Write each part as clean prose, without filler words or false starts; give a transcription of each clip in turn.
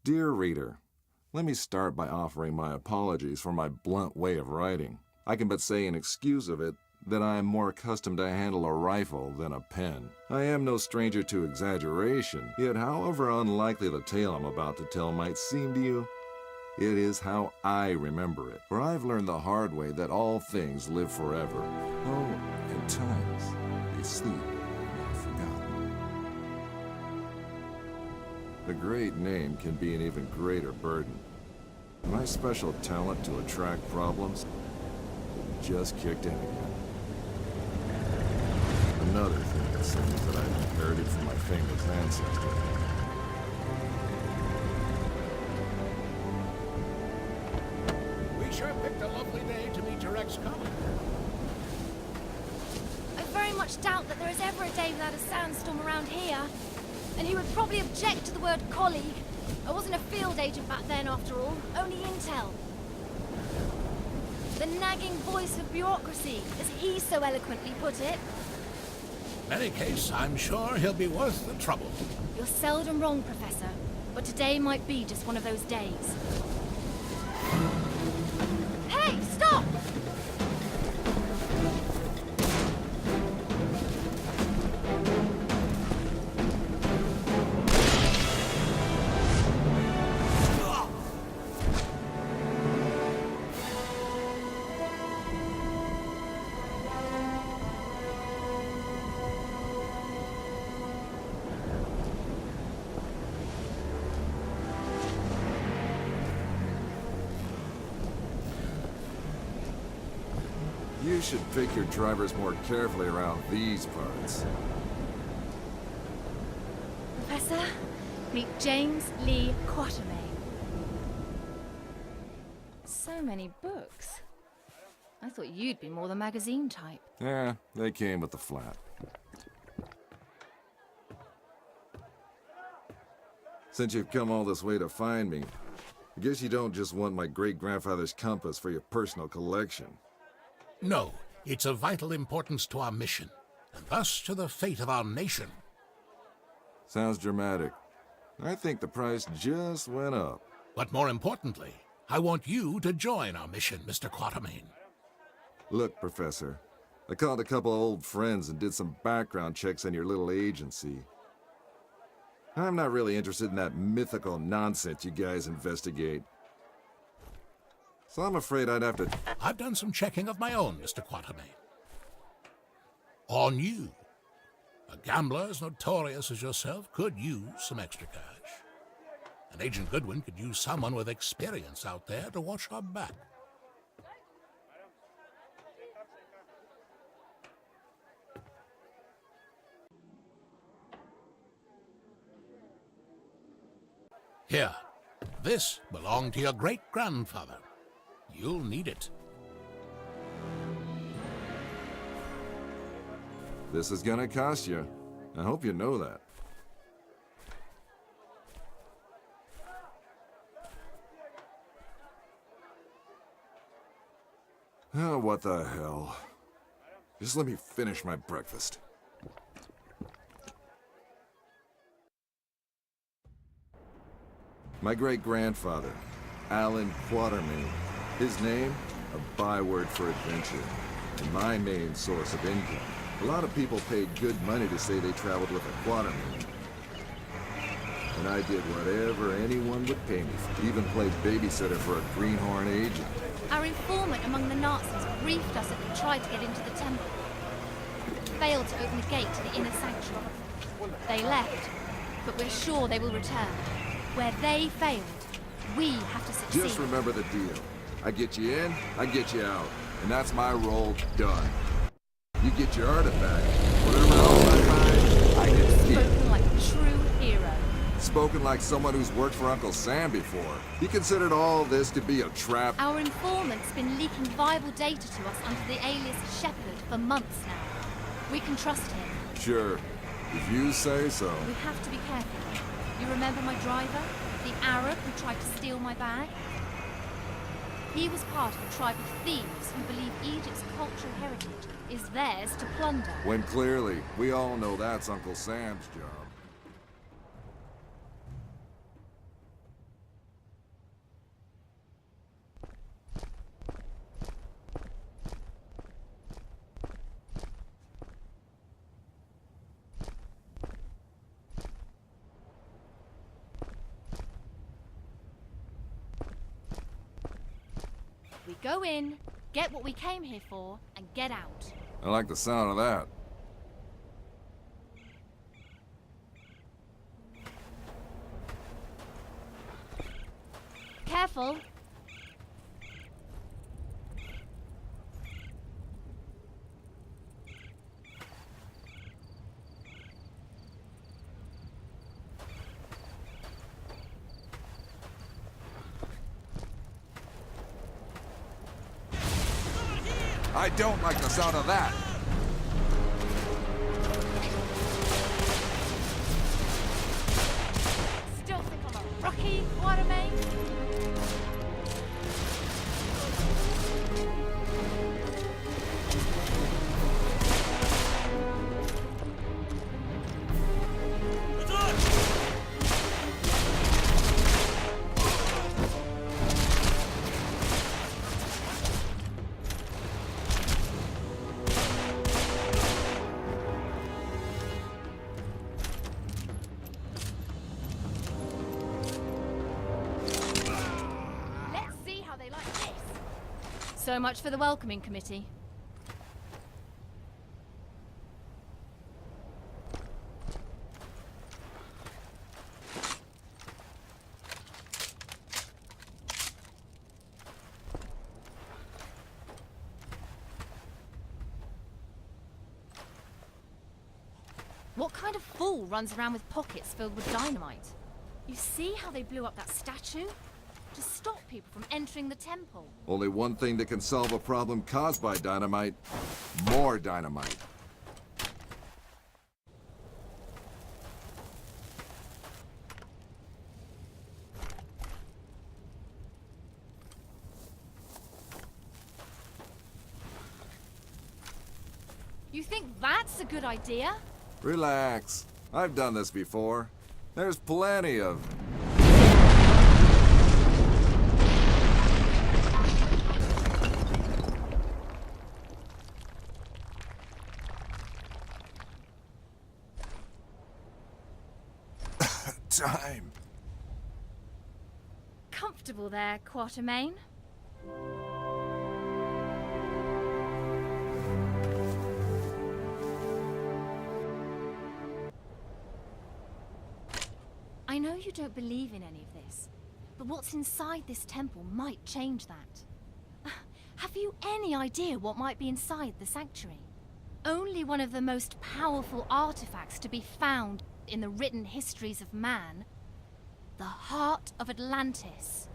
Dear reader, let me start by offering my apologies for my blunt way of writing. I can but say in excuse of it that I am more accustomed to handle a rifle than a pen. I am no stranger to exaggeration, yet however unlikely the tale I'm about to tell might seem to you, it is how I remember it. For I've learned the hard way that all things live forever. Oh, at times, they sleep and are forgotten. A great name can be an even greater burden. My special talent to attract problems just kicked in again. Another thing it seems that I've inherited from my famous ancestor. We sure picked a lovely day to meet your ex-colleague. I very much doubt that there is ever a day without a sandstorm around here. And he would probably object to the word colleague. I wasn't a field agent back then, after all. Only intel. The nagging voice of bureaucracy, as he so eloquently put it. In any case, I'm sure he'll be worth the trouble. You're seldom wrong, Professor. But today might be just one of those days. Hey, stop! You should pick your drivers more carefully around these parts. Professor, meet James Lee Quatermain. So many books. I thought you'd be more the magazine type. Yeah, they came with the flat. Since you've come all this way to find me, I guess you don't just want my great-grandfather's compass for your personal collection. No, it's of vital importance to our mission, and thus to the fate of our nation. Sounds dramatic. I think the price just went up. But more importantly, I want you to join our mission, Mr. Quatermain. Look, Professor, I called a couple of old friends and did some background checks on your little agency. I'm not really interested in that mythical nonsense you guys investigate. So I'm afraid I'd have to... I've done some checking of my own, Mr. Quatermain. On you. A gambler as notorious as yourself could use some extra cash. And Agent Goodwin could use someone with experience out there to watch our back. Here, this belonged to your great-grandfather. You'll need it. This is gonna cost you. I hope you know that. Oh, what the hell. Just let me finish my breakfast. My great-grandfather, Alan Quatermain. His name, a byword for adventure, and my main source of income. A lot of people paid good money to say they traveled with a Quatermain. And I did whatever anyone would pay me for. Even played babysitter for a greenhorn agent. Our informant among the Nazis briefed us that they tried to get into the temple. Failed to open the gate to the inner sanctuary. They left, but we're sure they will return. Where they failed, we have to succeed. Just remember the deal. I get you in, I get you out. And that's my role done. You get your artifact. Whatever else I find, I get to keep. Spoken like a true hero. Spoken like someone who's worked for Uncle Sam before. He considered all this to be a trap. Our informant's been leaking vital data to us under the alias Shepherd for months now. We can trust him. Sure. If you say so. We have to be careful. You remember my driver? The Arab who tried to steal my bag? He was part of a tribe of thieves who believe Egypt's cultural heritage is theirs to plunder. When clearly, we all know that's Uncle Sam's job. Go in, get what we came here for, and get out. I like the sound of that. Careful. I don't like the sound of that. Still think I'm a rookie, Quatermain? So much for the welcoming committee. What kind of fool runs around with pockets filled with dynamite? You see how they blew up that statue? To stop people from entering the temple. Only one thing that can solve a problem caused by dynamite. More dynamite. You think that's a good idea? Relax. I've done this before. There's plenty of... time. Comfortable there, Quatermain? I know you don't believe in any of this, but what's inside this temple might change that. Have you any idea what might be inside the sanctuary? Only one of the most powerful artifacts to be found in the written histories of man, the heart of Atlantis.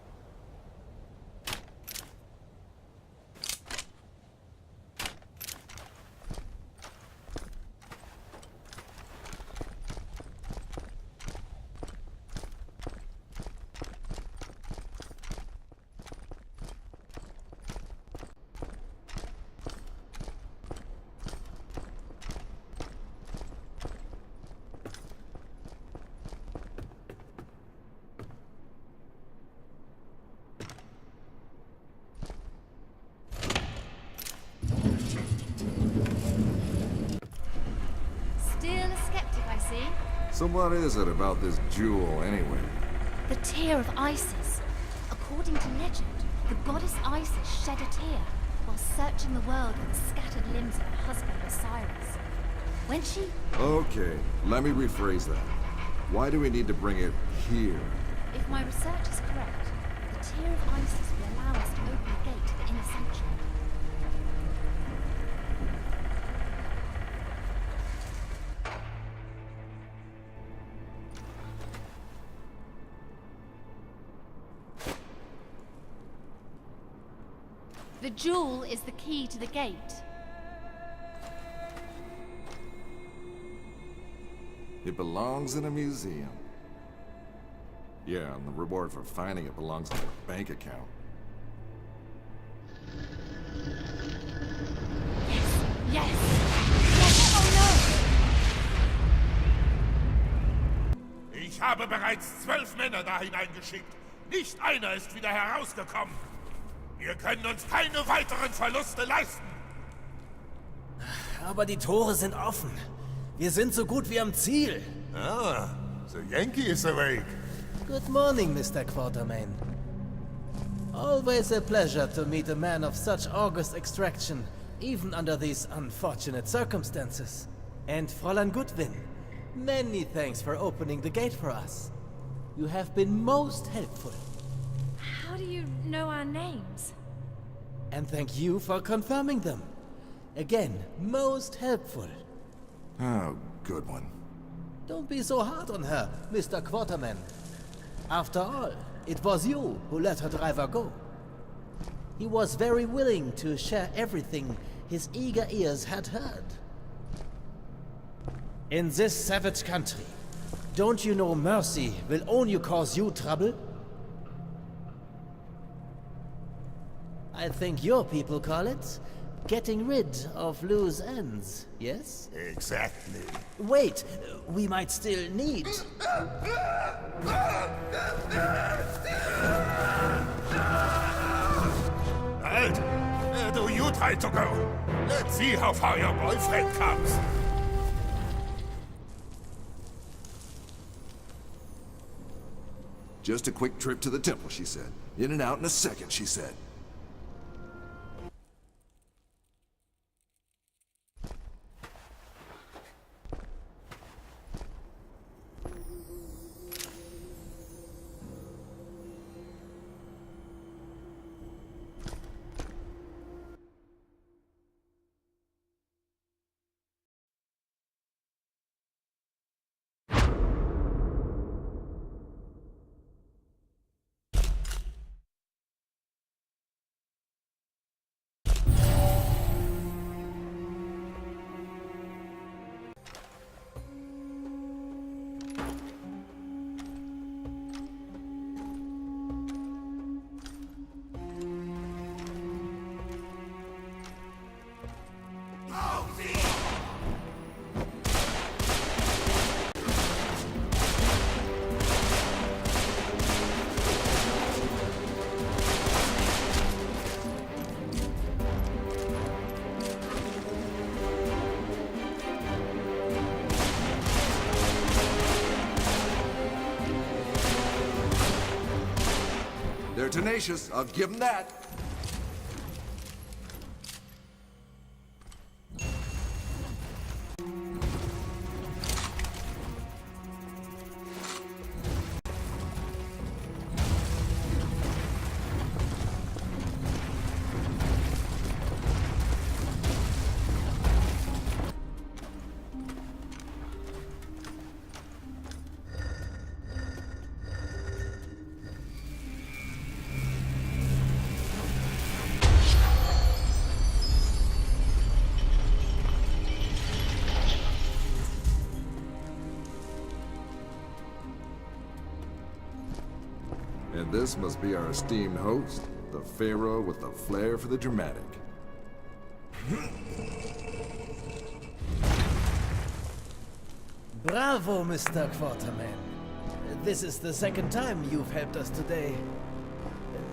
So what is it about this jewel, anyway? The tear of Isis. According to legend, the goddess Isis shed a tear while searching the world for the scattered limbs of her husband Osiris. When she... Okay, let me rephrase that. Why do we need to bring it here? If my research is correct, the tear of Isis will allow us to open the gate to the inner sanctuary. The jewel is the key to the gate. It belongs in a museum. Yeah, and the reward for finding it belongs in your bank account. Yes! Yes! Oh no! Ich habe bereits 12 Männer da hineingeschickt. Nicht einer ist wieder herausgekommen. Wir können uns keine weiteren Verluste leisten. Aber die Tore sind offen. Wir sind so gut wie am Ziel. Ah, the Yankee is awake. Good morning, Mr. Quatermain. Always a pleasure to meet a man of such august extraction, even under these unfortunate circumstances. And Fräulein Goodwin, many thanks for opening the gate for us. You have been most helpful. How do you know our names? And thank you for confirming them. Again, most helpful. Oh, good one. Don't be so hard on her, Mr. Quarterman. After all, it was you who let her driver go. He was very willing to share everything his eager ears had heard. In this savage country, don't you know mercy will only cause you trouble? I think your people call it getting rid of loose ends, yes? Exactly. Wait, we might still need... Halt! Where do you try to go? Let's see how far your boyfriend comes. Just a quick trip to the temple, she said. In and out in a second, she said. They're tenacious, I'll give them that. And this must be our esteemed host, the Pharaoh with the flair for the dramatic. Bravo, Mr. Quarterman. This is the second time you've helped us today.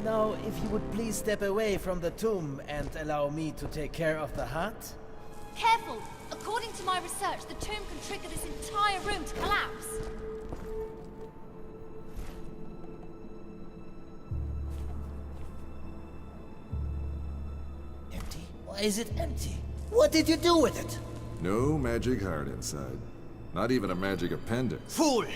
Now, if you would please step away from the tomb and allow me to take care of the heart. Careful! According to my research, the tomb can trigger this entire room to collapse. Empty? Why is it empty? What did you do with it? No magic heart inside. Not even a magic appendix. Fool!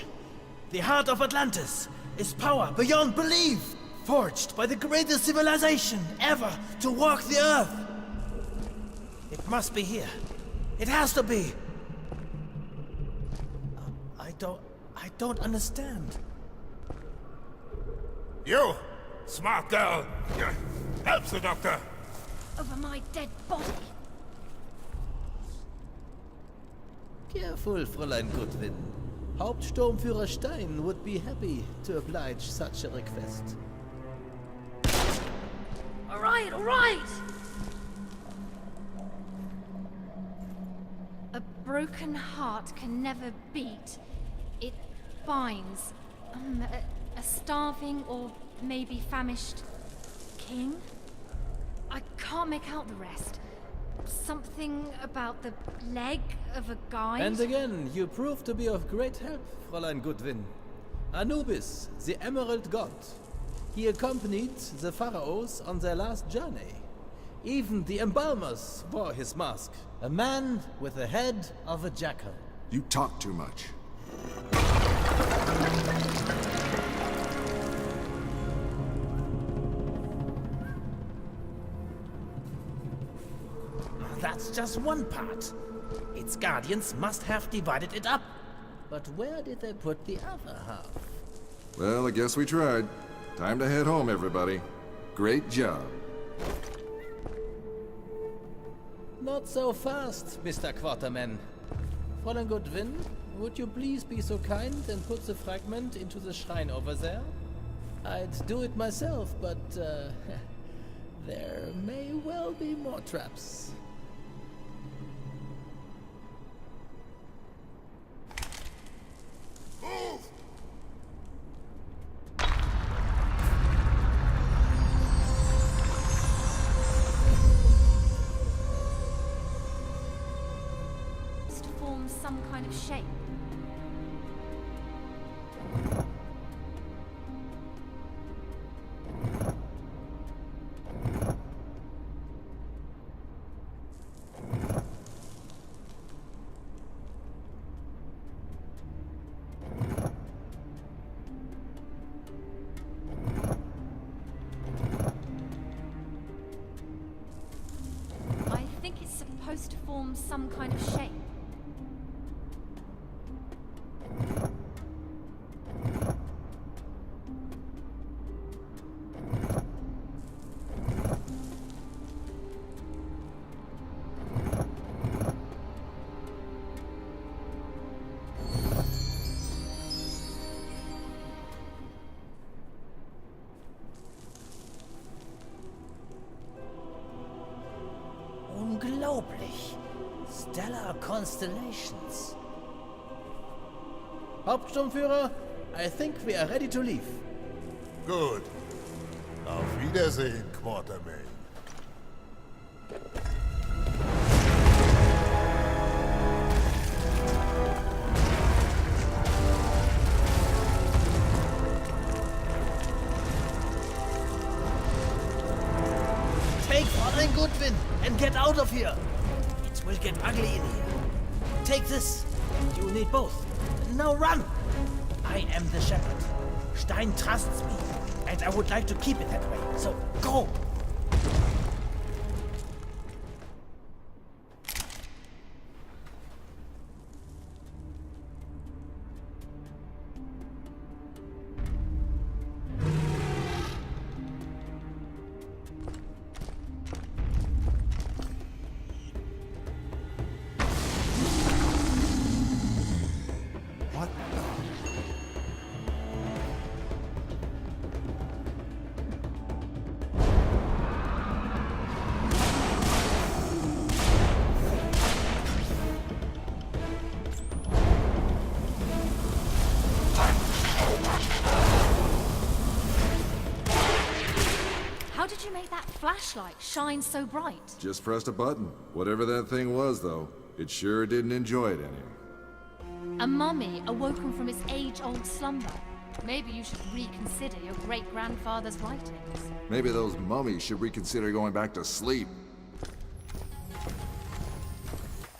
The heart of Atlantis is power beyond belief, forged by the greatest civilization ever to walk the earth. It must be here. It has to be. I don't understand. You, smart girl. Help the doctor. Over my dead body. Careful, Fräulein Goodwin. Hauptsturmführer Stein would be happy to oblige such a request. All right, all right! A broken heart can never beat. It binds. A starving or maybe famished king? I can't make out the rest. Something about the leg of a guide? And again, you prove to be of great help, Fräulein Goodwin. Anubis, the Emerald God. He accompanied the pharaohs on their last journey. Even the embalmers wore his mask. A man with the head of a jackal. You talk too much. That's just one part. Its guardians must have divided it up. But where did they put the other half? Well, I guess we tried. Time to head home, everybody. Great job. Not so fast, Mr. Quarterman. Fräulein Goodwin, would you please be so kind and put the fragment into the shrine over there? I'd do it myself, but there may well be more traps. Move! To form some kind of shape. I think it's supposed to form some kind of shape. Unglaublich. Stellar constellations. Hauptsturmführer, I think we are ready to leave. Gut. Auf Wiedersehen, Quartermain. Take Fräulein Goodwin and get out of here. It will get ugly in here. Take this. You need both. Now run. I am the shepherd. Stein trusts me, and I would like to keep it that way. So go. What the? How did you make that flashlight shine so bright? Just pressed a button. Whatever that thing was, though, it sure didn't enjoy it any. A mummy awoken from its age-old slumber. Maybe you should reconsider your great-grandfather's writings. Maybe those mummies should reconsider going back to sleep.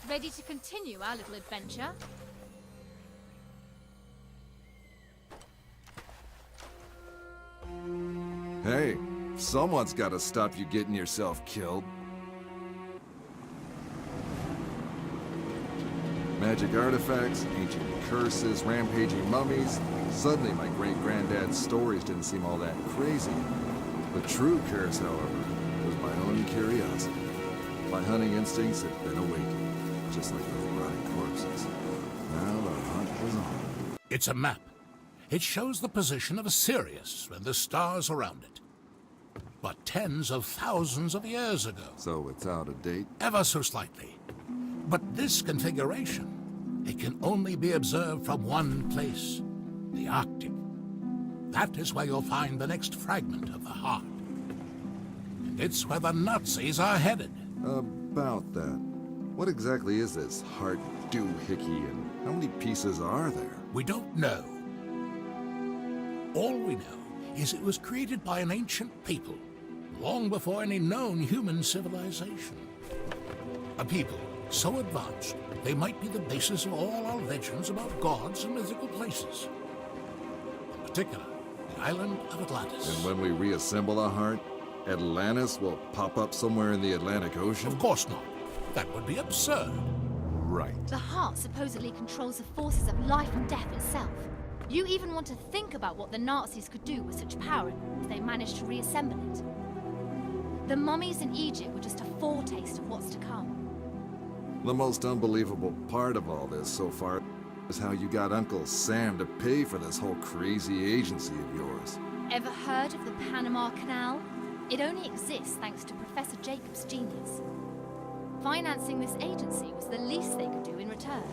Ready to continue our little adventure? Hey, someone's got to stop you getting yourself killed. Magic artifacts, ancient curses, rampaging mummies. Suddenly my great-granddad's stories didn't seem all that crazy. The true curse, however, was my own curiosity. My hunting instincts had been awakened, just like those rotting corpses. Now the hunt was on. It's a map. It shows the position of Sirius and the stars around it. But tens of thousands of years ago. So it's out of date? Ever so slightly. But this configuration, it can only be observed from one place, the Arctic. That is where you'll find the next fragment of the heart. And it's where the Nazis are headed. About that. What exactly is this heart doohickey, and how many pieces are there? We don't know. All we know is it was created by an ancient people, long before any known human civilization. A people so advanced they might be the basis of all our legends about gods and mythical places. In particular, the island of Atlantis. And when we reassemble a heart, Atlantis will pop up somewhere in the Atlantic Ocean? Of course not. That would be absurd. Right. The heart supposedly controls the forces of life and death itself. You even want to think about what the Nazis could do with such power if they managed to reassemble it. The mummies in Egypt were just a foretaste of what's to come. The most unbelievable part of all this so far is how you got Uncle Sam to pay for this whole crazy agency of yours. Ever heard of the Panama Canal? It only exists thanks to Professor Jacob's genius. Financing this agency was the least they could do in return.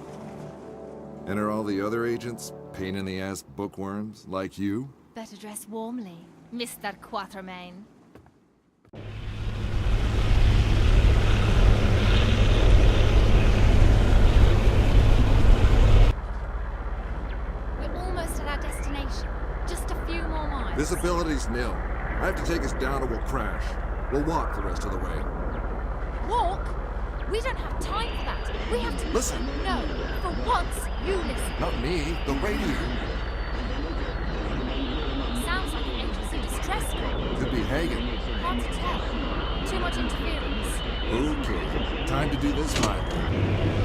And are all the other agents pain-in-the-ass bookworms like you? Better dress warmly, Mr. Quatermain. We're almost at our destination. Just a few more miles. Visibility's nil. I have to take us down or we'll crash. We'll walk the rest of the way. Walk? We don't have time for that. We have to... Listen. No. For once, you listen. Not me, the radio. Sounds like an agency distress call. Could be Hagen. Hard to tell. Too much interference. Okay, time to do this my way.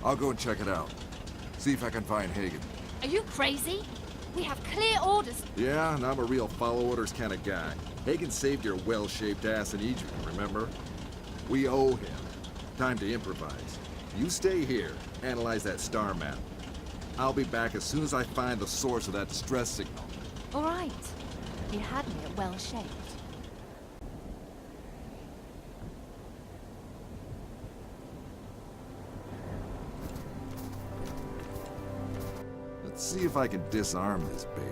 I'll go and check it out. See if I can find Hagen. Are you crazy? We have clear orders. Yeah, and I'm a real follow orders kind of guy. Hagen saved your well-shaped ass in Egypt, remember? We owe him. Time to improvise. You stay here, analyze that star map. I'll be back as soon as I find the source of that distress signal. All right. You had me at well-shaped. Let's see if I can disarm this baby.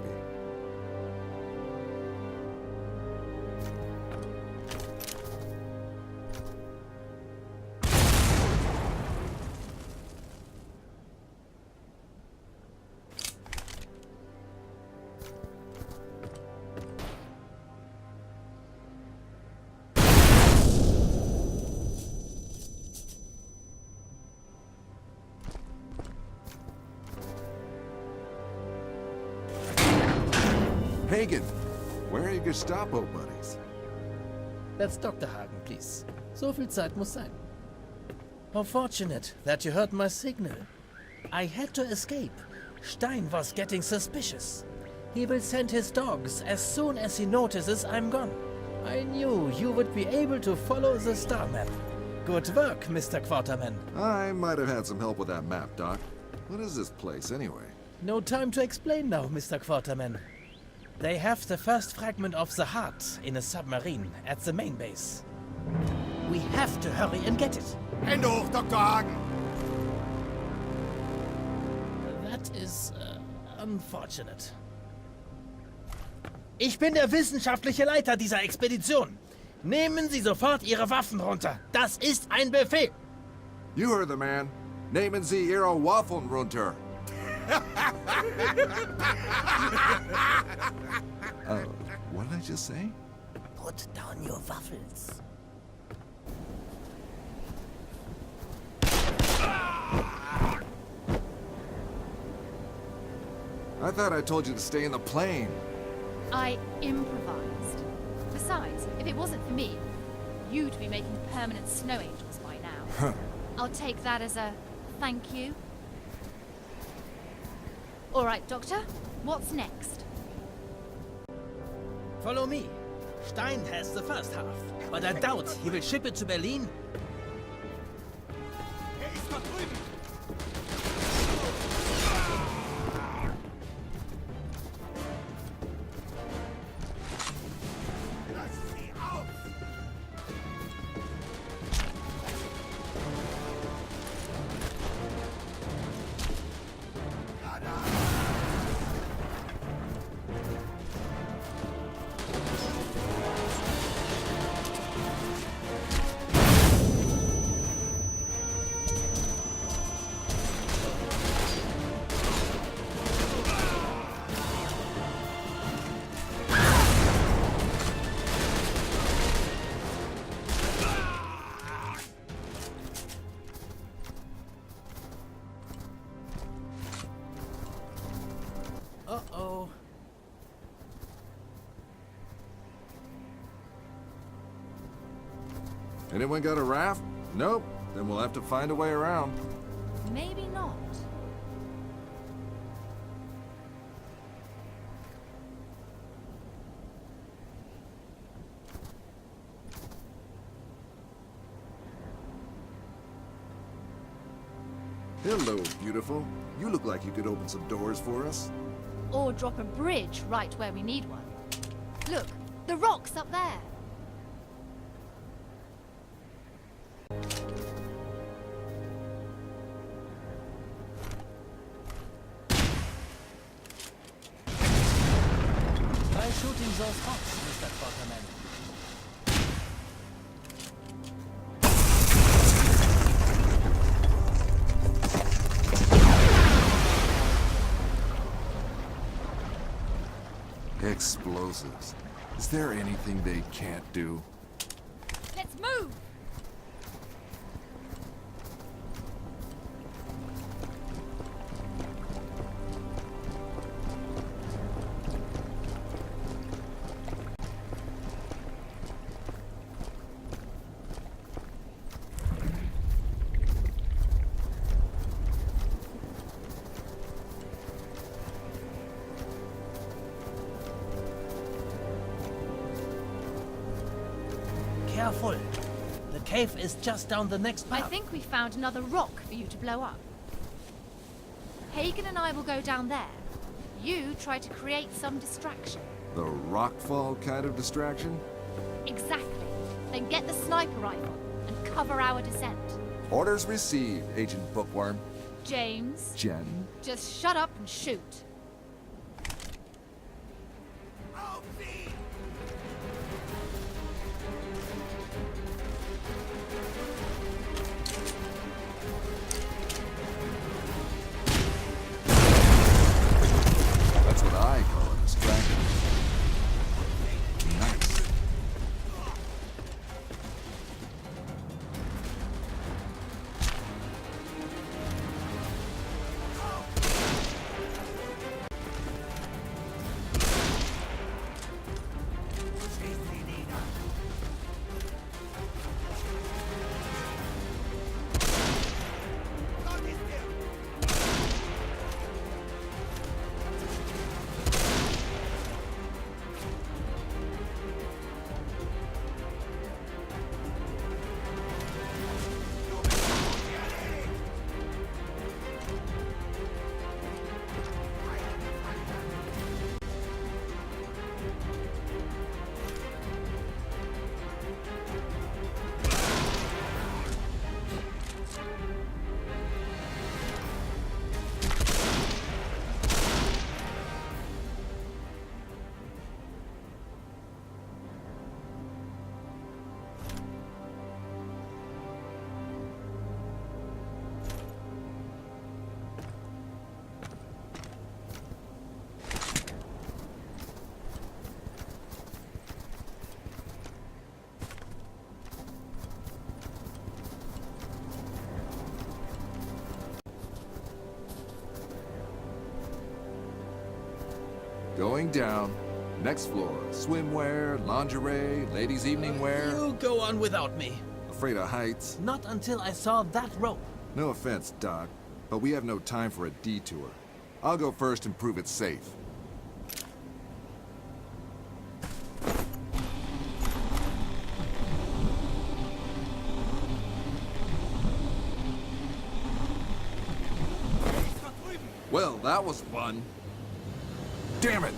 Hagen, where are your Gestapo buddies? Let's Dr. Hagen, please. So viel Zeit muss sein. How fortunate that you heard my signal. I had to escape. Stein was getting suspicious. He will send his dogs as soon as he notices I'm gone. I knew you would be able to follow the star map. Good work, Mr. Quaterman. I might have had some help with that map, Doc. What is this place, anyway? No time to explain now, Mr. Quaterman. They have the first fragment of the heart in a submarine at the main base. We have to hurry and get it. Hände hoch, Dr. Hagen! That is unfortunate. Ich bin der wissenschaftliche Leiter dieser Expedition. Nehmen Sie sofort Ihre Waffen runter. Das ist ein Befehl. You heard the man. Nehmen Sie Ihre Waffen runter. What did I just say? Put down your waffles. I thought I told you to stay in the plane. I improvised. Besides, if it wasn't for me, you'd be making permanent snow angels by now. I'll take that as a thank you. All right, Doctor, what's next? Follow me. Stein has the first half, but I doubt he will ship it to Berlin. Ist dort drüben! Lass sie auf! Anyone got a raft? Nope. Then we'll have to find a way around. Maybe not. Hello, beautiful. You look like you could open some doors for us. Or drop a bridge right where we need one. Look, the rock's up there. Try shooting those hawks, Mr. Quarterman. Explosives. Is there anything they can't do? Let's move! Careful. The cave is just down the next I path. think we found another rock for you to blow up. Hagen and I will go down there. You try to create some distraction. The rockfall kind of distraction? Exactly. Then get the sniper rifle and cover our descent. Orders received, Agent Bookworm. James, Jen? just shut up and shoot. That's what I call a distraction. Nice. Going down. Next floor. Swimwear, lingerie, ladies' evening wear. You go on without me. Afraid of heights? Not until I saw that rope. No offense, Doc, but we have no time for a detour. I'll go first and prove it's safe. Well, that was fun. Damn it!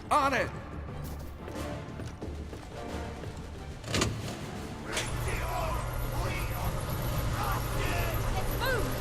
On it! Let's move!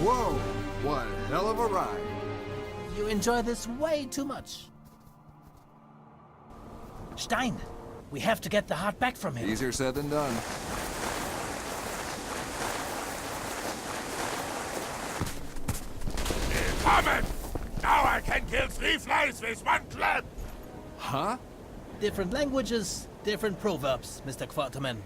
Whoa! What a hell of a ride. You enjoy this way too much. Stein, we have to get the heart back from him. Easier said than done. Willkommen! Now I can kill 3 flies with 1 clap! Huh? Different languages, different proverbs, Mr. Quarterman.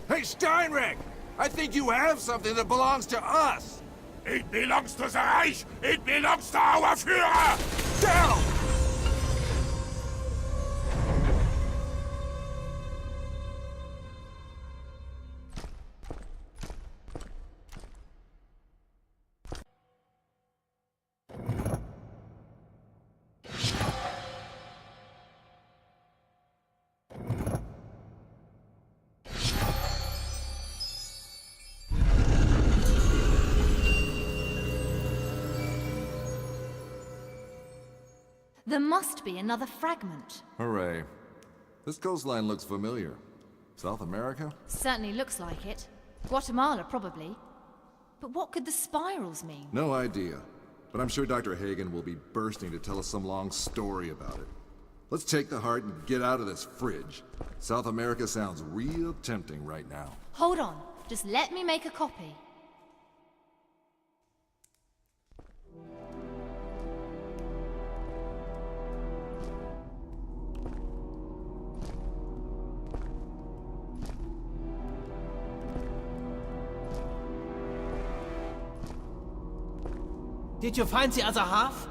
Hey, Steinreck! I think you have something that belongs to us! It belongs to the Reich! It belongs to our Führer! Down! There must be another fragment. Hooray. This coastline looks familiar. South America? Certainly looks like it. Guatemala, probably. But what could the spirals mean? No idea. But I'm sure Dr. Hagen will be bursting to tell us some long story about it. Let's take the heart and get out of this fridge. South America sounds real tempting right now. Hold on. Just let me make a copy. Did you find the other half?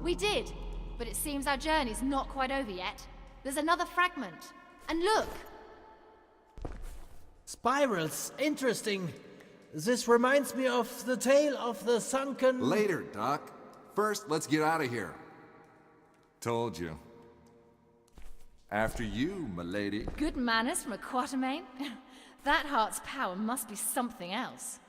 We did, but it seems our journey's not quite over yet. There's another fragment. And look! Spirals, interesting. This reminds me of the tale of the sunken... Later, Doc. First, let's get out of here. Told you. After you, m'lady. Good manners from a Quatermain? That heart's power must be something else.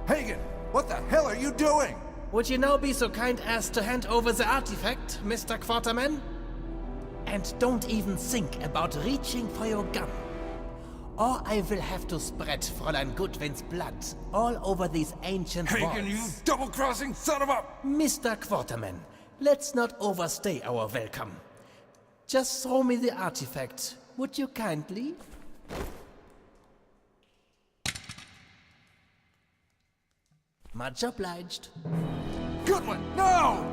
Hagen, what the hell are you doing? Would you now be so kind as to hand over the artifact, Mr. Quarterman? And don't even think about reaching for your gun. Or I will have to spread Fräulein Goodwin's blood all over these ancient Hagen, you walls. double-crossing son of a... Mr. Quarterman, let's not overstay our welcome. Just throw me the artifact, would you kindly? Much obliged. Goodwin, no!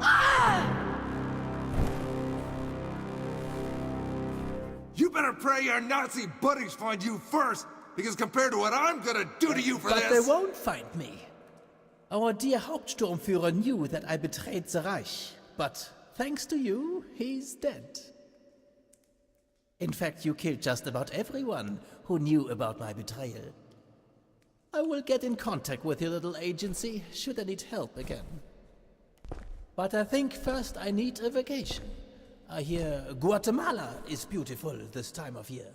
You better pray your Nazi buddies find you first, because compared to what I'm gonna do to you for But this... they won't find me. Our dear Hauptsturmführer knew that I betrayed the Reich, but thanks to you, he's dead. In fact, you killed just about everyone who knew about my betrayal. I will get in contact with your little agency should I need help again. But I think first I need a vacation. I hear Guatemala is beautiful this time of year.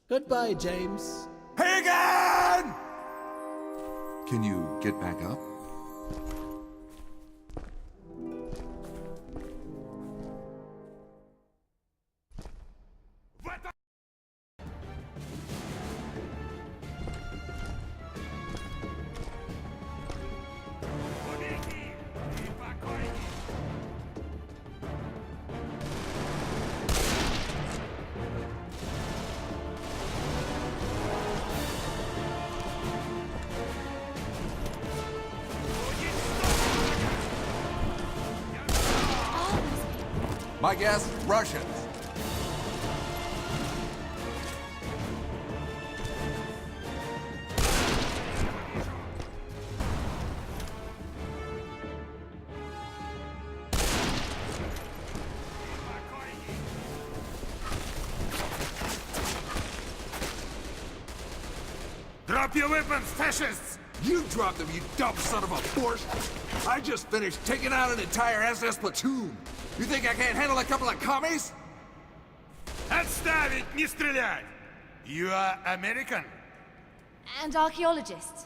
Goodbye, James. Hagen! Can you get back up? My guess, Russians. Drop your weapons, fascists! You dropped them, you dumb son of a borscht! I just finished taking out an entire SS platoon! You think I can't handle a couple of commies? Отставить, не стрелять! You are American? And archaeologists.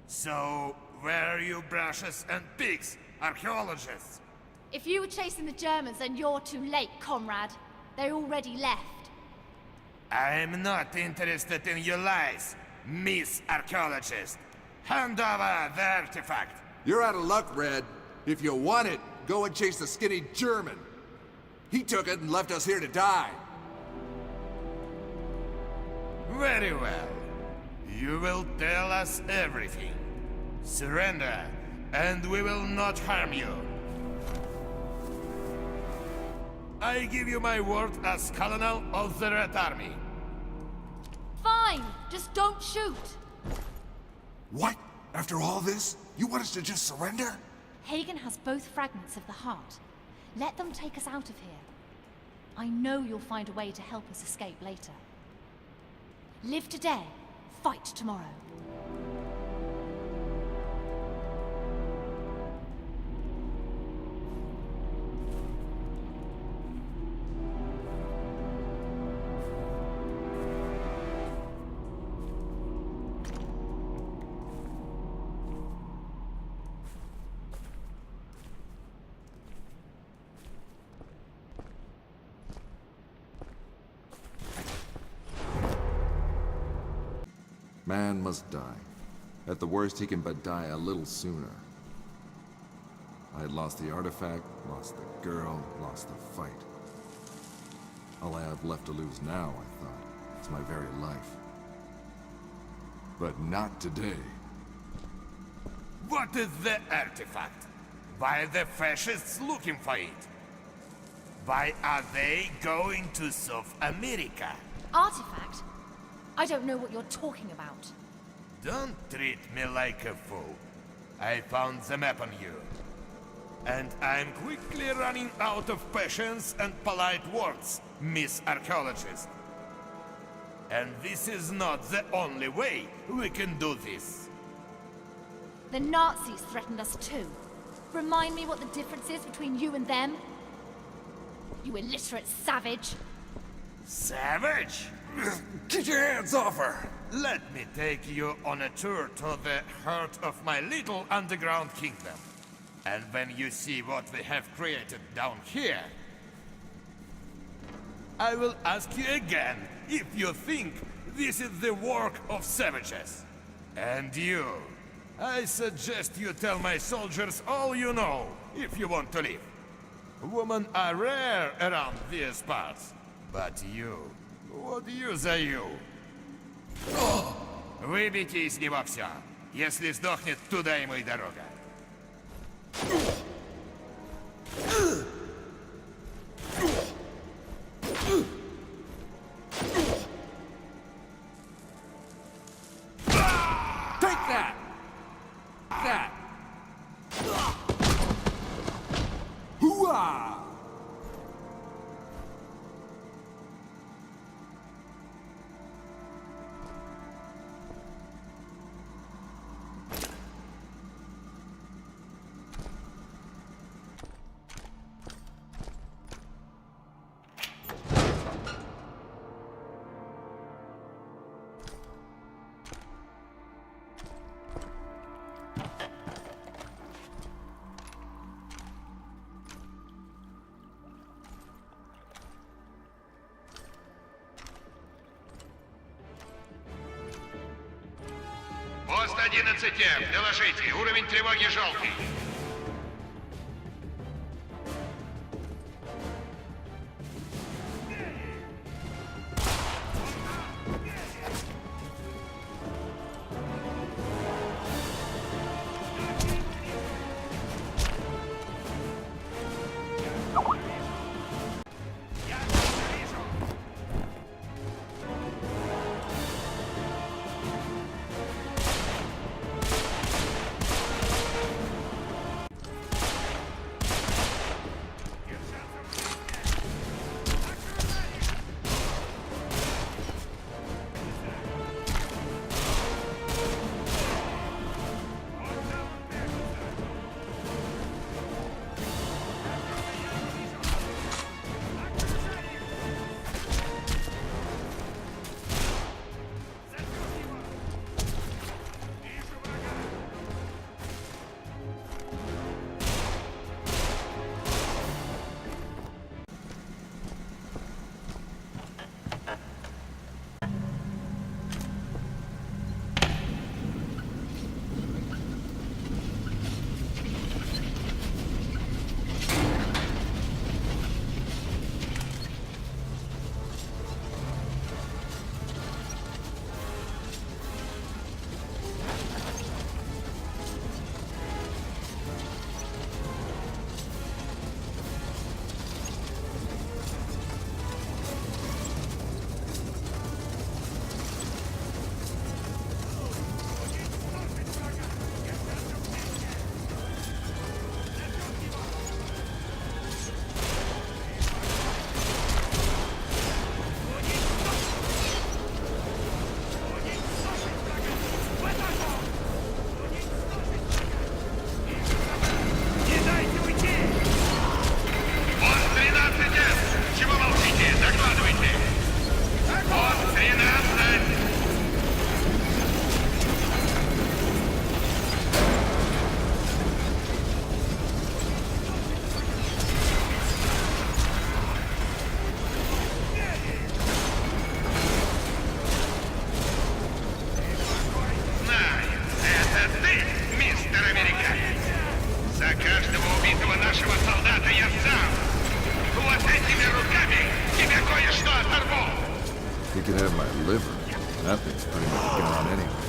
So, where are you brushes and pigs, archaeologists? If you were chasing the Germans, then you're too late, comrade. They already left. I'm not interested in your lies, Miss Archaeologist. Hand over the artifact. You're out of luck, Red. If you want it, go and chase the skinny German. He took it and left us here to die. Very well. You will tell us everything. Surrender, and we will not harm you. I give you my word as Colonel of the Red Army. Fine, just don't shoot. What? After all this, you want us to just surrender? Hagen has both fragments of the heart. Let them take us out of here. I know you'll find a way to help us escape later. Live today, fight tomorrow. Man must die. At the worst, he can but die a little sooner. I had lost the artifact, lost the girl, lost the fight. All I have left to lose now, I thought, is my very life. But not today. What is the artifact? Why are the fascists looking for it? Why are they going to South America? Artifact? I don't know what you're talking about. Don't treat me like a fool. I found the map on you. And I'm quickly running out of patience and polite words, Miss Archaeologist. And this is not the only way we can do this. The Nazis threatened us too. Remind me what the difference is between you and them? You illiterate savage. Savage? Get your hands off her! Let me take you on a tour to the heart of my little underground kingdom. And when you see what we have created down here, I will ask you again if you think this is the work of savages. And you, I suggest you tell my soldiers all you know if you want to live. Women are rare around these parts, but you, what use are you? Выбейте из него все. Если сдохнет, туда ему и дорога. Take that! That! Hooah! Пост 11М, доложите, уровень тревоги желтый. He could have my liver. That thing's pretty much gone anyway.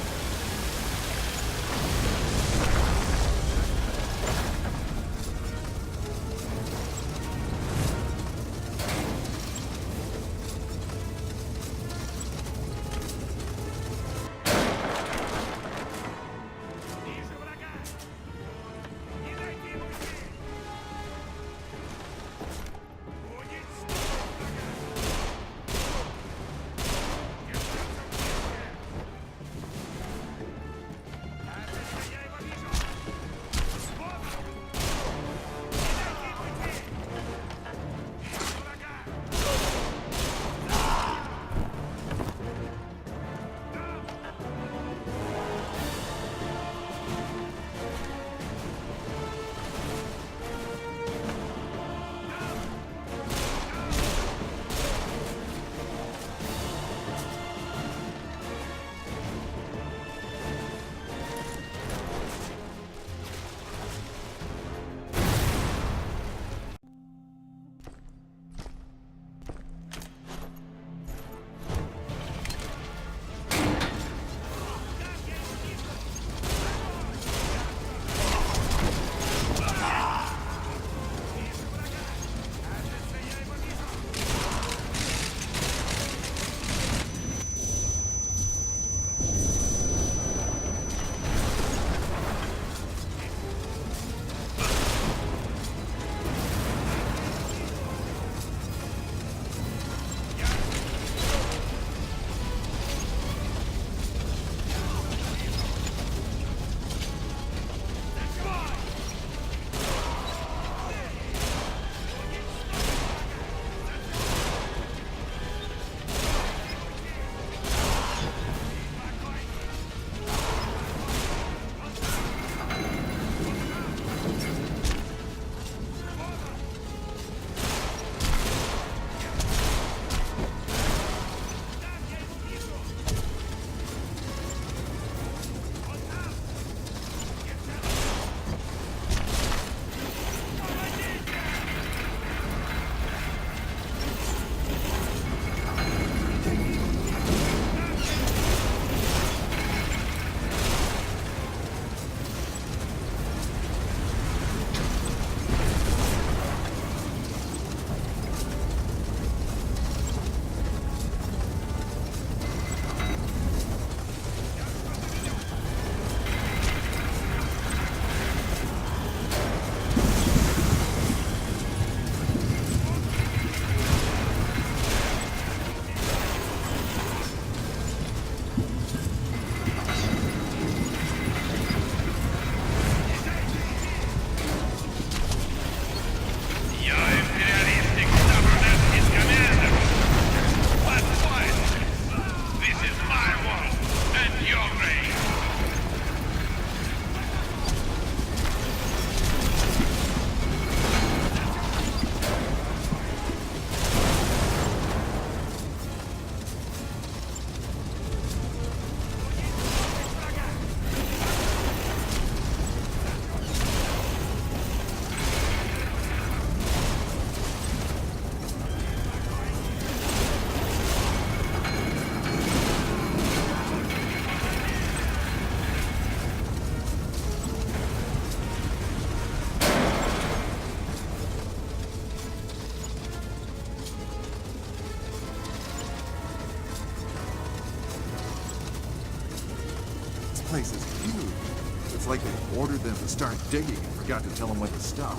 place is huge. It's like they ordered them to start digging and forgot to tell them when to stop.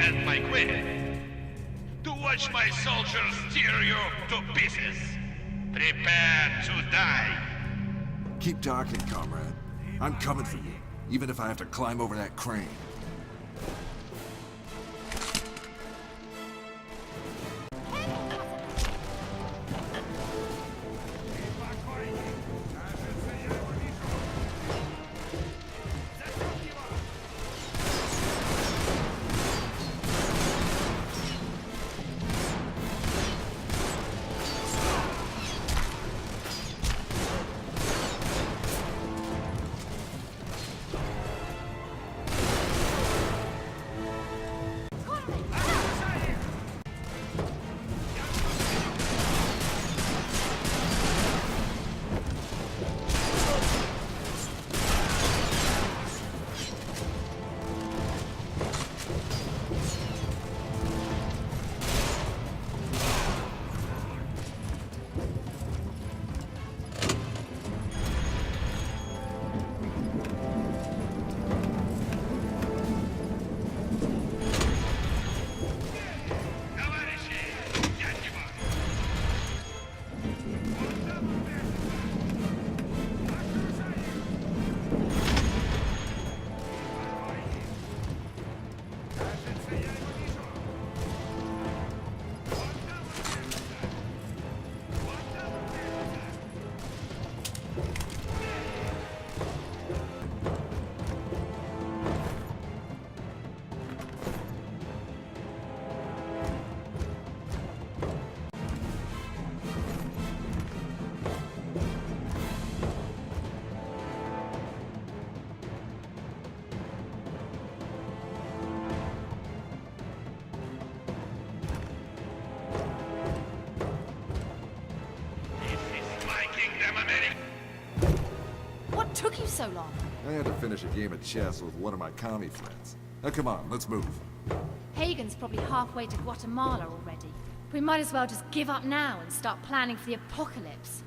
and my queen. To watch my soldiers tear you to pieces. Prepare to die. Keep talking, comrade. I'm coming for you, even if I have to climb over that crane. What took you so long? I had to finish a game of chess with one of my commie friends. Now come on, let's move. Hagen's probably halfway to Guatemala already. We might as well just give up now and start planning for the apocalypse.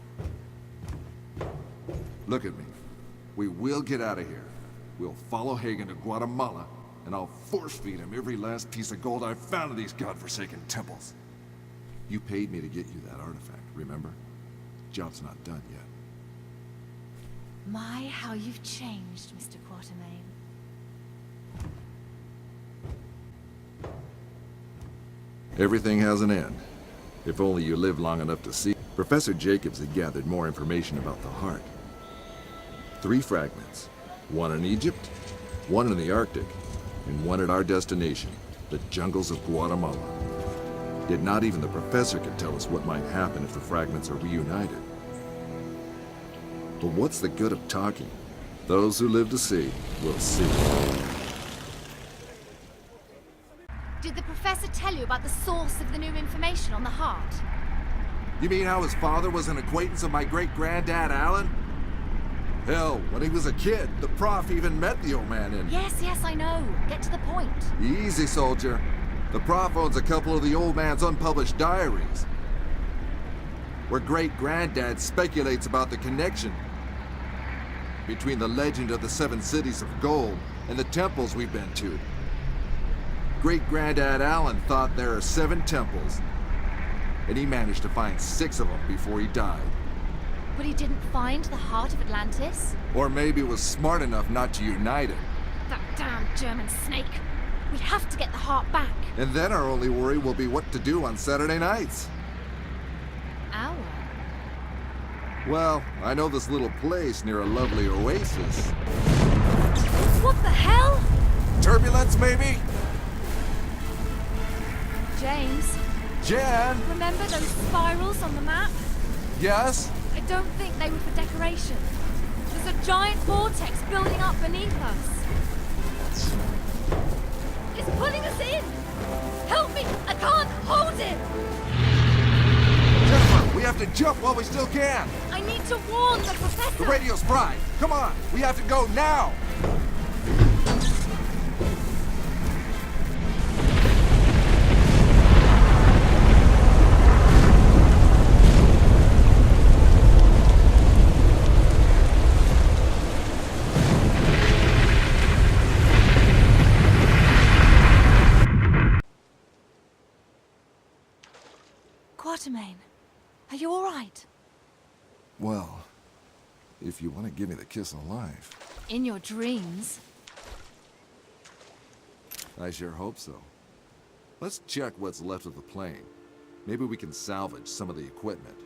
Look at me. We will get out of here. We'll follow Hagen to Guatemala, and I'll force-feed him every last piece of gold I've found in these godforsaken temples. You paid me to get you that artifact, remember? Job's not done yet. My, how you've changed, Mr. Quatermain. Everything has an end. If only you live long enough to see. Professor Jacobs had gathered more information about the heart. 3 fragments. 1 in Egypt, 1 in the Arctic, and 1 at our destination, the jungles of Guatemala. Yet not even the professor can tell us what might happen if the fragments are reunited. But what's the good of talking? Those who live to see will see. Did the professor tell you about the source of the new information on the heart? You mean how his father was an acquaintance of my great-granddad, Alan? Hell, when he was a kid, the prof even met the old man in... Yes, I know. Get to the point. Easy, soldier. The prof owns a couple of the old man's unpublished diaries, where great-granddad speculates about the connection between the legend of the 7 cities of gold and the temples we've been to. Great-granddad Alan thought there are 7 temples, and he managed to find 6 of them before he died. But he didn't find the heart of Atlantis? Or maybe was smart enough not to unite it. That damn German snake. We have to get the heart back. And then our only worry will be what to do on Saturday nights. Our? Well, I know this little place near a lovely oasis. What the hell? Turbulence, maybe? James, Jen? remember those spirals on the map? Yes? I don't think they were for decoration. There's a giant vortex building up beneath us. It's pulling us in! Help me! I can't hold it! Jennifer, we have to jump while we still can! I need to warn the professor! The radio's fried! Come on! We have to go now! Quatermain, are you all right? Well, if you want to give me the kiss of life. In your dreams. I sure hope so. Let's check what's left of the plane. Maybe we can salvage some of the equipment.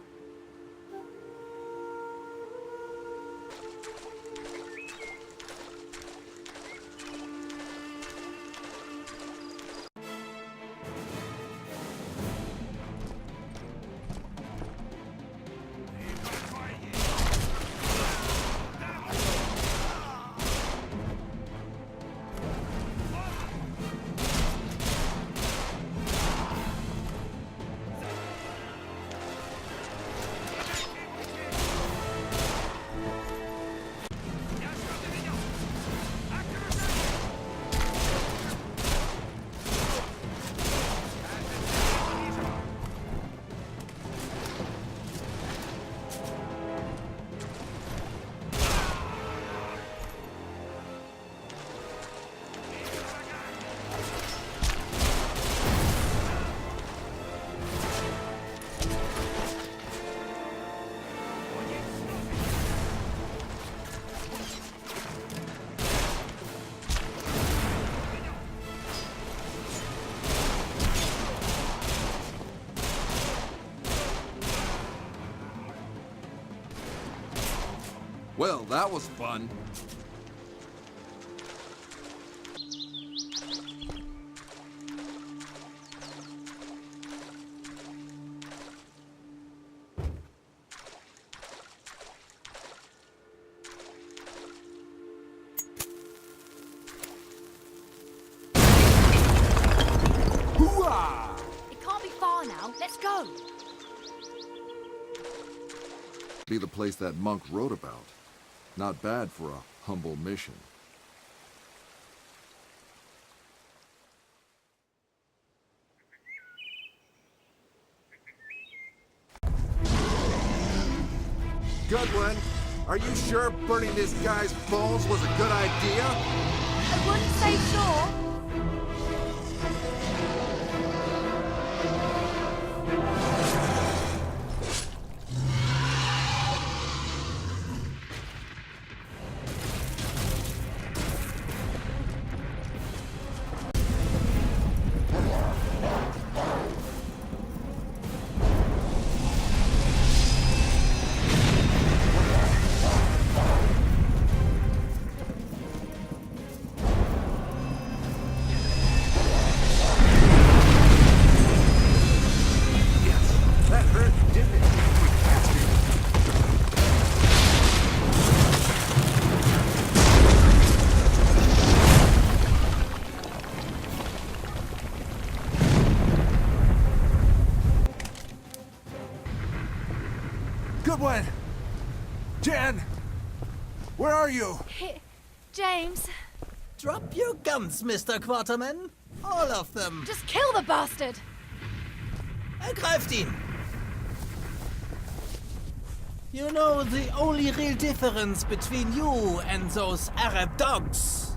Well, that was fun. Hooah! It can't be far now. Let's go. Be the place that monk wrote about. Not bad for a humble mission. Goodwin, are you sure burning this guy's bones was a good idea? I wouldn't say sure. Goodwin! Jen! Where are you? James, Drop your guns, Mr. Quatermain. All of them. just kill the bastard. Ergreift ihn! You know, the only real difference between you and those Arab dogs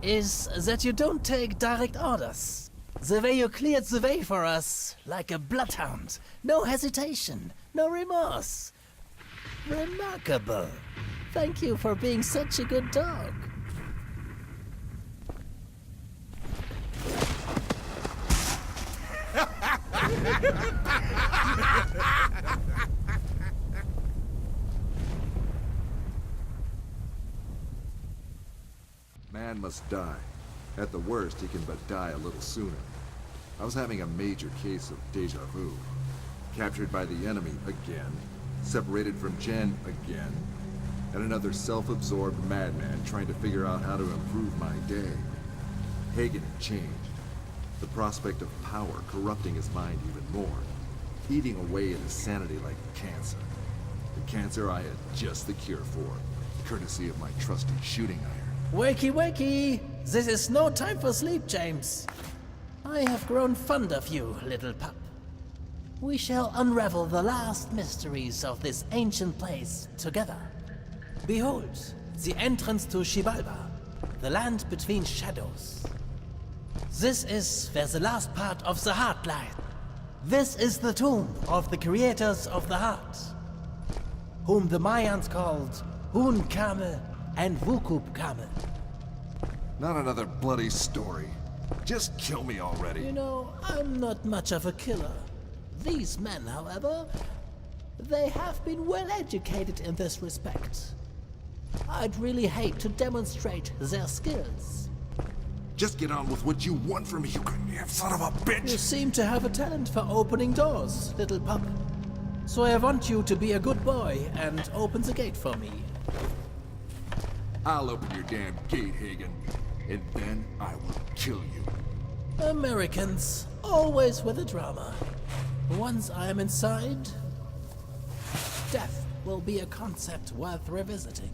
is that you don't take direct orders. The way you cleared the way for us, like a bloodhound. No hesitation, no remorse. Remarkable. Thank you for being such a good dog. Man must die. At the worst, he can but die a little sooner. I was having a major case of deja vu. Captured by the enemy again, separated from Jen again, and another self-absorbed madman trying to figure out how to improve my day. Hagen had changed. The prospect of power corrupting his mind even more, eating away at his sanity like cancer. The cancer I had just the cure for, courtesy of my trusty shooting iron. Wakey, wakey! This is no time for sleep, James. I have grown fond of you, little pup. We shall unravel the last mysteries of this ancient place together. Behold, the entrance to Xibalba, the land between shadows. This is where the last part of the heart lies. This is the tomb of the creators of the heart, whom the Mayans called Hun Kame and Wukub Kame. Not another bloody story. Just kill me already. You know, I'm not much of a killer. These men, however, they have been well educated in this respect. I'd really hate to demonstrate their skills. Just get on with what you want from me, you goddamn son of a You bitch! seem to have a talent for opening doors, little pup. So I want you to be a good boy and open the gate for me. I'll open your damn gate, Hagen, and then I will kill you. Americans, always with the drama. Once I am inside, death will be a concept worth revisiting.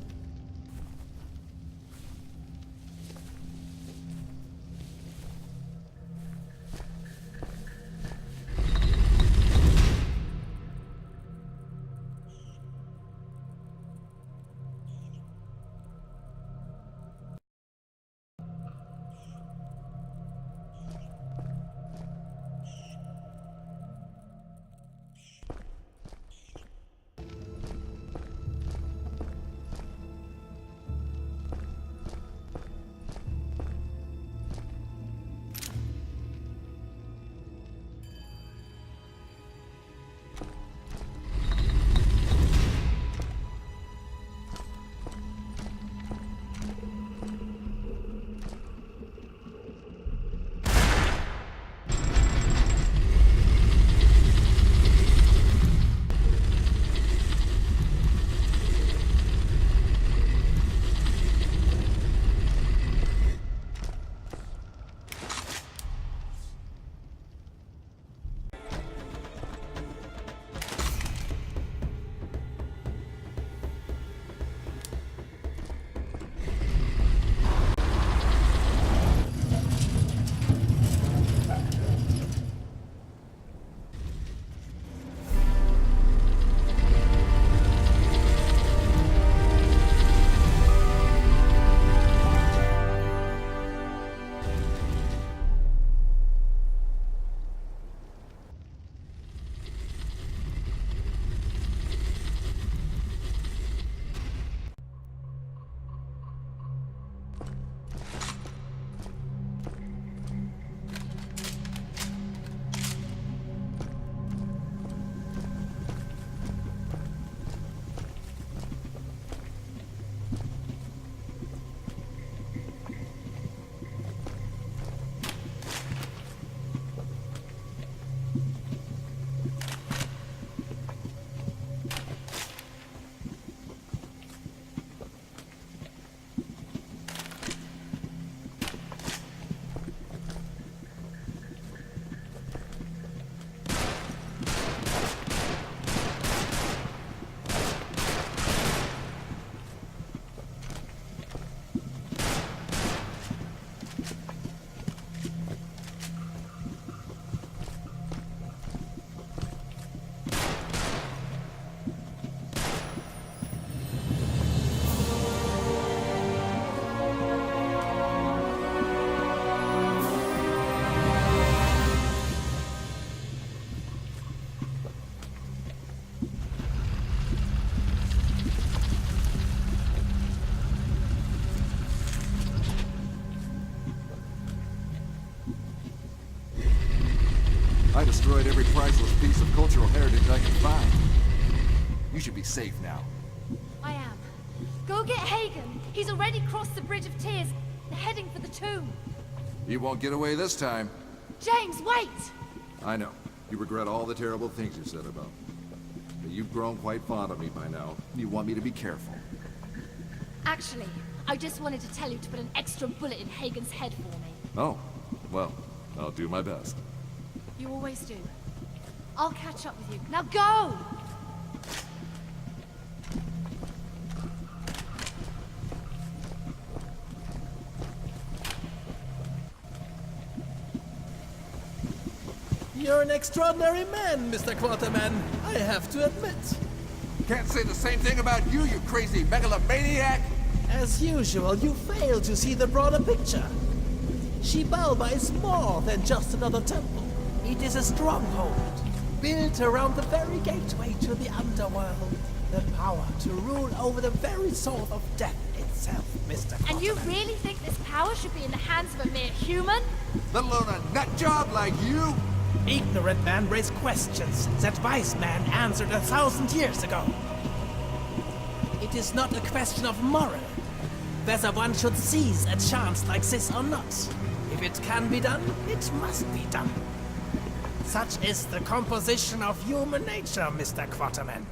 I destroyed every priceless piece of cultural heritage I could find. You should be safe now. I am. Go get Hagen. He's already crossed the Bridge of Tears, heading for the tomb. You won't get away this time. James, wait! I know. You regret all the terrible things you said about me. But you've grown quite fond of me by now. You want me to be careful. Actually, I just wanted to tell you to put an extra bullet in Hagen's head for me. Oh, well, I'll do my best. You always do. I'll catch up with you. Now go! You're an extraordinary man, Mr. Quarterman, I have to admit. Can't say the same thing about you, you crazy megalomaniac! As usual, you fail to see the broader picture. Xibalba is more than just another temple. It is a stronghold, built around the very gateway to the underworld. The power to rule over the very soul of death itself, Mr. And you Cotterman. really think this power should be in the hands of a mere human? Let alone a nut job like you? Ignorant man raise questions that wise man answered 1,000 years ago. It is not a question of moral, whether one should seize a chance like this or not. If it can be done, it must be done. Such is the composition of human nature, Mr. Quaterman.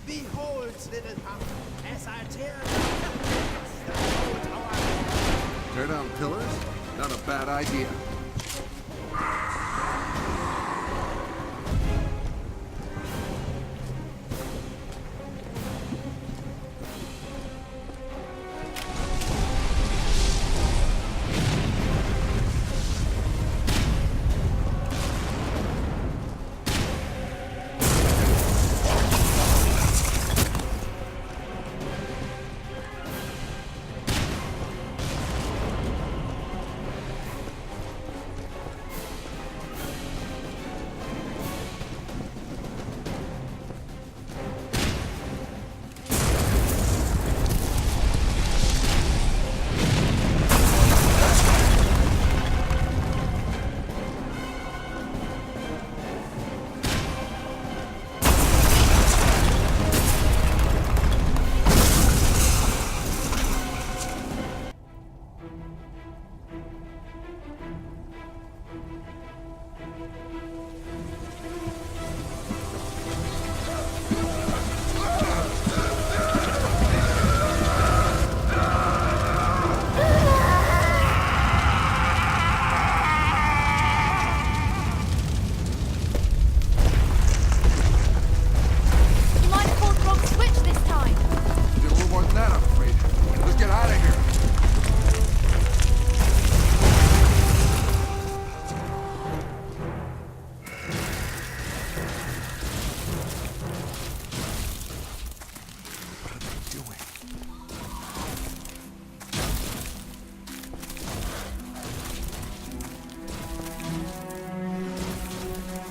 Behold, little pup, as I tear Tear down pillars? Not a bad idea.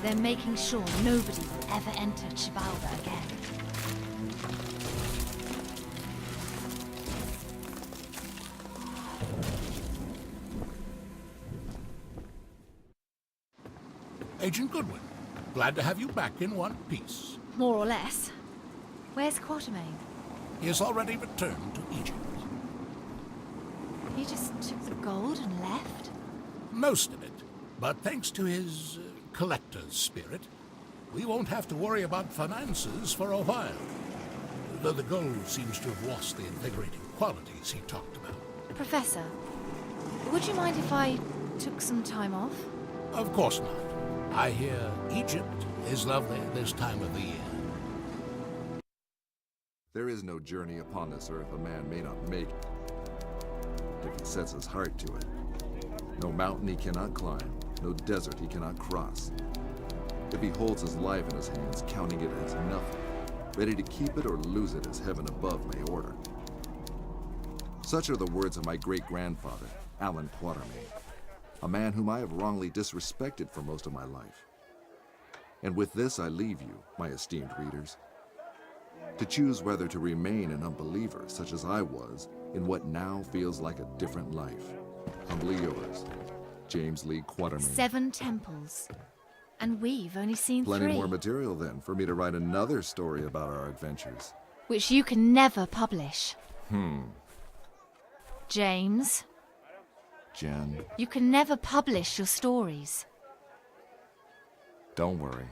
They're making sure nobody will ever enter Chivalba again. Agent Goodwin, glad to have you back in one piece. More or less. Where's Quatermain? He has already returned to Egypt. He just took the gold and left? Most of it. But thanks to his collector's spirit, we won't have to worry about finances for a while. Though the gold seems to have lost the invigorating qualities he talked about. Professor, would you mind if I took some time off? Of course not. I hear Egypt is lovely this time of the year. There is no journey upon this earth a man may not make if he sets his heart to it. No mountain he cannot climb, no desert he cannot cross. If he holds his life in his hands, counting it as nothing, ready to keep it or lose it as heaven above may order. Such are the words of my great-grandfather, Alan Quatermain, a man whom I have wrongly disrespected for most of my life. And with this I leave you, my esteemed readers, to choose whether to remain an unbeliever, such as I was, in what now feels like a different life. Humbly yours, James Lee Quatermain. 7 temples. And we've only seen 3. Plenty more material, then, for me to write another story about our adventures. Which you can never publish. James, Jen, you can never publish your stories. don't worry.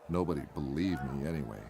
Nobody believed me anyway.